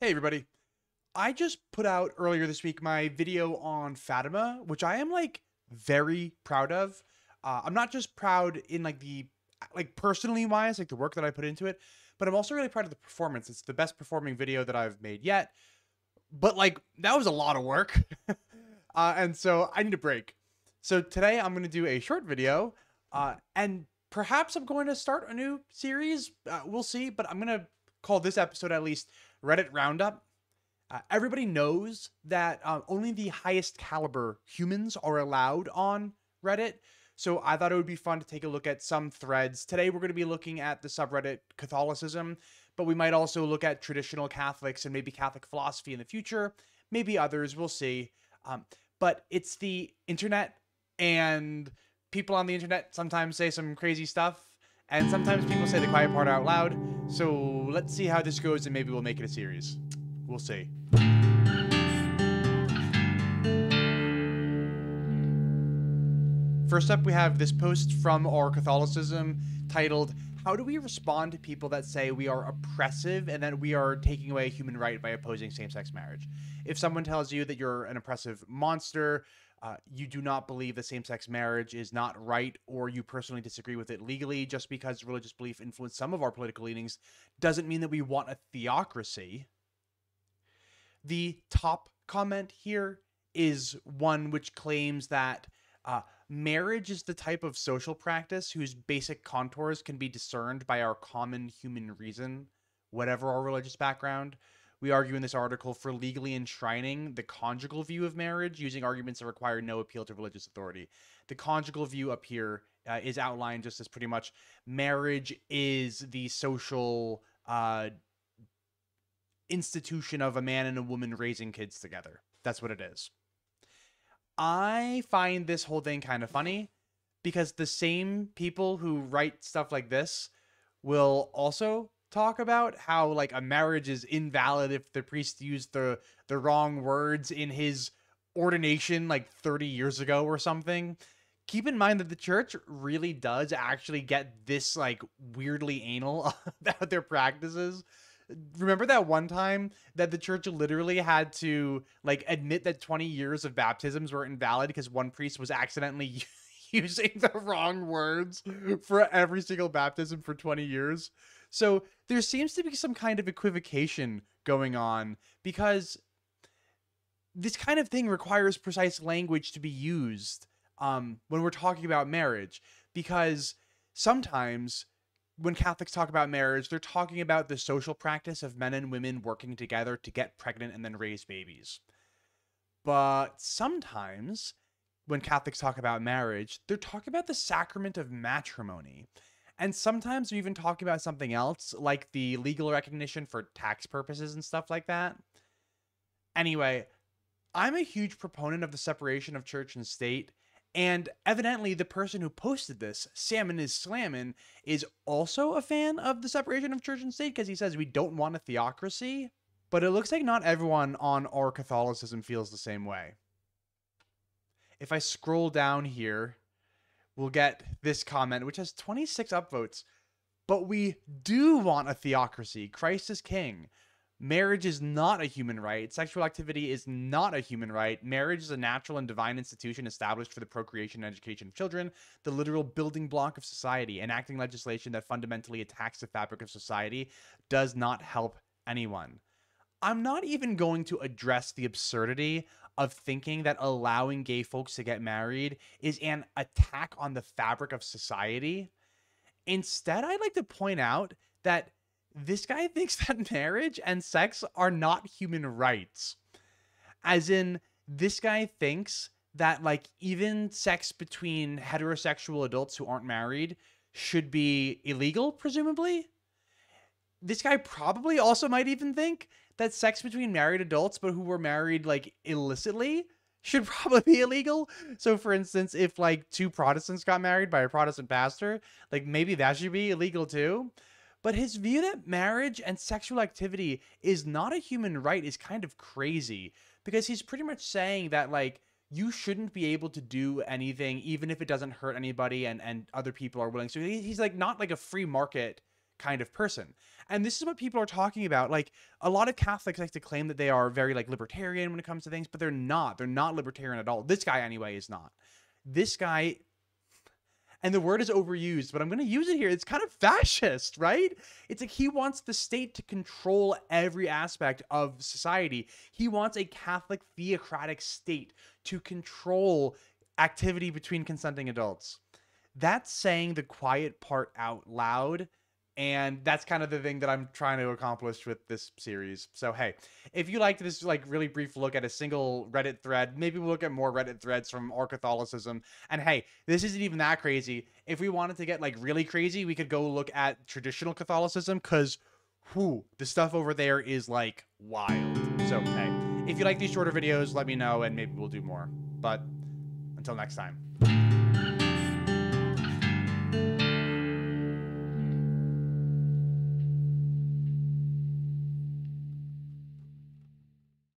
Hey everybody. I just put out earlier this week my video on Fatima, which I am like very proud of. I'm not just proud in like the personally wise, like the work that I put into it, but I'm also really proud of the performance. It's the best performing video that I've made yet. But like that was a lot of work. And so I need a break. So today I'm going to do a short video, and perhaps I'm going to start a new series. We'll see, but I'm going to call this episode at least Reddit Roundup. Everybody knows that only the highest caliber humans are allowed on Reddit. So I thought it would be fun to take a look at some threads. Today we're going to be looking at the subreddit Catholicism, but we might also look at traditional Catholics and maybe Catholic philosophy in the future. Maybe others, we'll see. But it's the internet, and people on the internet sometimes say some crazy stuff, and sometimes people say the quiet part out loud. So let's see how this goes, and maybe we'll make it a series. We'll see. First up, we have this post from our Catholicism titled, "How do we respond to people that say we are oppressive and that we are taking away a human right by opposing same-sex marriage? If someone tells you that you're an oppressive monster, you do not believe that same-sex marriage is not right, or you personally disagree with it legally, just because religious belief influenced some of our political leanings, doesn't mean that we want a theocracy." The top comment here is one which claims that marriage is the type of social practice whose basic contours can be discerned by our common human reason, whatever our religious background. We argue in this article for legally enshrining the conjugal view of marriage using arguments that require no appeal to religious authority. The conjugal view up here is outlined just as pretty much marriage is the social institution of a man and a woman raising kids together. That's what it is. I find this whole thing kind of funny because the same people who write stuff like this will also talk about how like a marriage is invalid if the priest used the wrong words in his ordination like 30 years ago or something. Keep in mind that the church really does actually get this like weirdly anal about their practices. Remember that one time that the church literally had to like admit that 20 years of baptisms were invalid because one priest was accidentally using the wrong words for every single baptism for 20 years. So there seems to be some kind of equivocation going on because this kind of thing requires precise language to be used when we're talking about marriage, because sometimes when Catholics talk about marriage, they're talking about the social practice of men and women working together to get pregnant and then raise babies. But sometimes when Catholics talk about marriage, they're talking about the sacrament of matrimony. And sometimes they're even talking about something else, like the legal recognition for tax purposes and stuff like that. Anyway, I'm a huge proponent of the separation of church and state. And evidently, the person who posted this, Salmon is Slammin', is also a fan of the separation of church and state because he says we don't want a theocracy. But it looks like not everyone on our Catholicism feels the same way. If I scroll down here, we'll get this comment, which has 26 upvotes. "But we do want a theocracy. Christ is king. Marriage is not a human right. Sexual activity is not a human right. Marriage is a natural and divine institution established for the procreation and education of children, the literal building block of society. Enacting legislation that fundamentally attacks the fabric of society does not help anyone." I'm not even going to address the absurdity of thinking that allowing gay folks to get married is an attack on the fabric of society. Instead, I'd like to point out that this guy thinks that marriage and sex are not human rights. As in, this guy thinks that like even sex between heterosexual adults who aren't married should be illegal, presumably. This guy probably also might even think that sex between married adults but who were married like illicitly should probably be illegal. So for instance, if like two Protestants got married by a Protestant pastor, like maybe that should be illegal too. But his view that marriage and sexual activity is not a human right is kind of crazy, because he's pretty much saying that like you shouldn't be able to do anything even if it doesn't hurt anybody and other people are willing. So he's like not like a free market kind of person. And this is what people are talking about. Like, a lot of Catholics like to claim that they are very like libertarian when it comes to things, but they're not. They're not libertarian at all. This guy anyway is not. This guy, and the word is overused, but I'm going to use it here. It's kind of fascist, right? It's like he wants the state to control every aspect of society. He wants a Catholic theocratic state to control activity between consenting adults. That's saying the quiet part out loud. And that's kind of the thing that I'm trying to accomplish with this series. So, hey, if you liked this like really brief look at a single Reddit thread, maybe we'll look at more Reddit threads from our Catholicism. And hey, this isn't even that crazy. If we wanted to get like really crazy, we could go look at traditional Catholicism, because the stuff over there is like wild. So, hey, if you like these shorter videos, let me know and maybe we'll do more. But until next time.